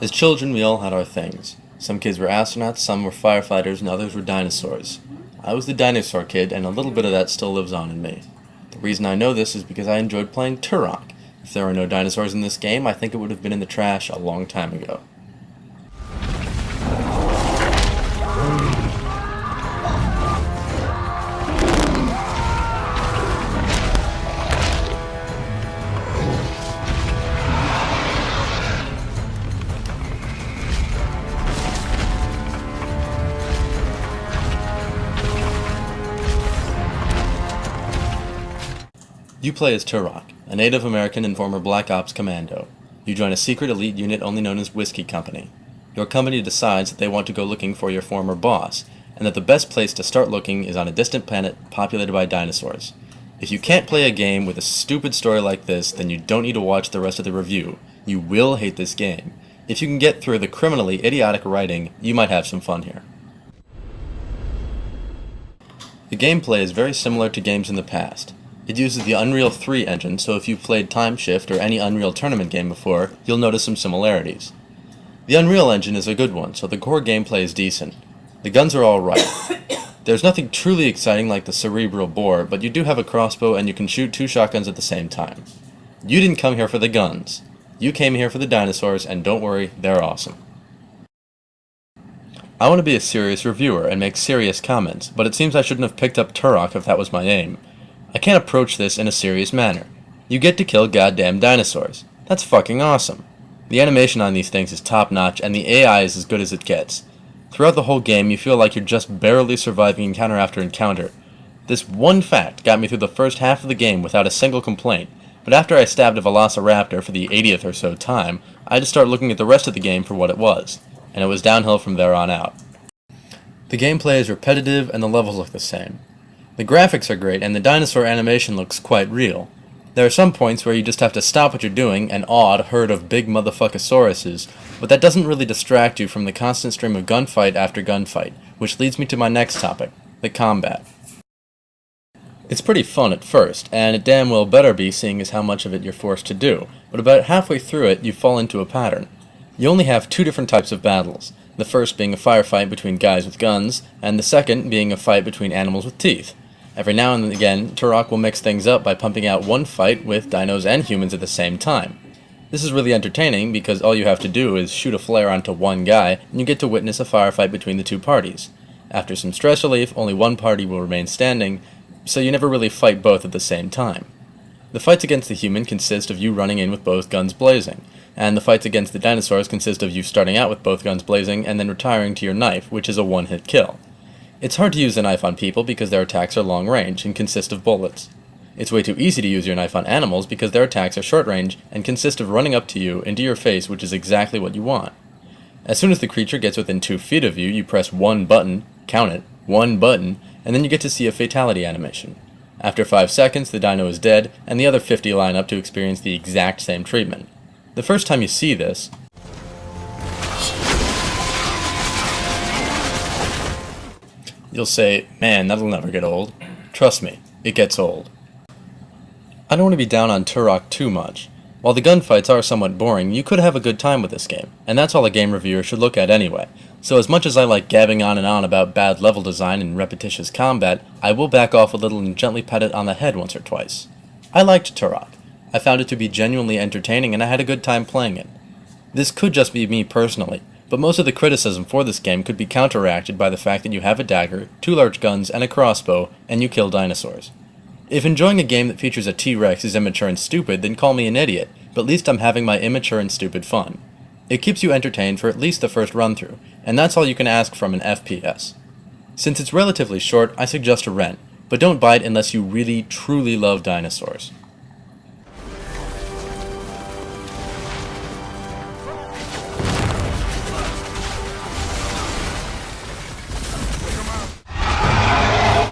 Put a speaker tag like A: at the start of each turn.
A: As children, we all had our things. Some kids were astronauts, some were firefighters, and others were dinosaurs. I was the dinosaur kid, and a little bit of that still lives on in me. The reason I know this is because I enjoyed playing Turok. If there were no dinosaurs in this game, I think it would have been in the trash a long time ago. You play as Turok, a Native American and former Black Ops commando. You join a secret elite unit only known as Whiskey Company. Your company decides that they want to go looking for your former boss, and that the best place to start looking is on a distant planet populated by dinosaurs. If you can't play a game with a stupid story like this, then you don't need to watch the rest of the review. You will hate this game. If you can get through the criminally idiotic writing, you might have some fun here. The gameplay is very similar to games in the past. It uses the Unreal 3 engine, so if you've played Time Shift or any Unreal Tournament game before, you'll notice some similarities. The Unreal engine is a good one, so the core gameplay is decent. The guns are alright. There's nothing truly exciting like the cerebral bore, but you do have a crossbow and you can shoot 2 shotguns at the same time. You didn't come here for the guns. You came here for the dinosaurs, and don't worry, they're awesome. I want to be a serious reviewer and make serious comments, but it seems I shouldn't have picked up Turok if that was my aim. I can't approach this in a serious manner. You get to kill goddamn dinosaurs. That's fucking awesome. The animation on these things is top notch, and the AI is as good as it gets. Throughout the whole game, you feel like you're just barely surviving encounter after encounter. This one fact got me through the first half of the game without a single complaint, but after I stabbed a velociraptor for the 80th or so time, I had to start looking at the rest of the game for what it was, and it was downhill from there on out. The gameplay is repetitive and the levels look the same. The graphics are great, and the dinosaur animation looks quite real. There are some points where you just have to stop what you're doing, an awed herd of big motherfuckasauruses, but that doesn't really distract you from the constant stream of gunfight after gunfight, which leads me to my next topic, the combat. It's pretty fun at first, and it damn well better be, seeing as how much of it you're forced to do, but about halfway through it you fall into a pattern. You only have 2 different types of battles, the first being a firefight between guys with guns, and the second being a fight between animals with teeth. Every now and again, Turok will mix things up by pumping out one fight with dinos and humans at the same time. This is really entertaining because all you have to do is shoot a flare onto one guy and you get to witness a firefight between the 2 parties. After some stress relief, only one party will remain standing, so you never really fight both at the same time. The fights against the human consist of you running in with both guns blazing, and the fights against the dinosaurs consist of you starting out with both guns blazing and then retiring to your knife, which is a one-hit kill. It's hard to use the knife on people because their attacks are long range and consist of bullets. It's way too easy to use your knife on animals because their attacks are short range and consist of running up to you into your face, which is exactly what you want. As soon as the creature gets within 2 feet of you, you press one button, count it, one button, and then you get to see a fatality animation. After 5 seconds, the dino is dead, and the other 50 line up to experience the exact same treatment. The first time you see this, you'll say, man, that'll never get old. Trust me, it gets old. I don't want to be down on Turok too much. While the gunfights are somewhat boring, you could have a good time with this game, and that's all a game reviewer should look at anyway. So as much as I like gabbing on and on about bad level design and repetitious combat, I will back off a little and gently pat it on the head once or twice. I liked Turok. I found it to be genuinely entertaining and I had a good time playing it. This could just be me personally, but most of the criticism for this game could be counteracted by the fact that you have a dagger, 2 large guns, and a crossbow, and you kill dinosaurs. If enjoying a game that features a T-Rex is immature and stupid, then call me an idiot, but at least I'm having my immature and stupid fun. It keeps you entertained for at least the first run-through, and that's all you can ask from an FPS. Since it's relatively short, I suggest a rent, but don't buy it unless you really, truly love dinosaurs.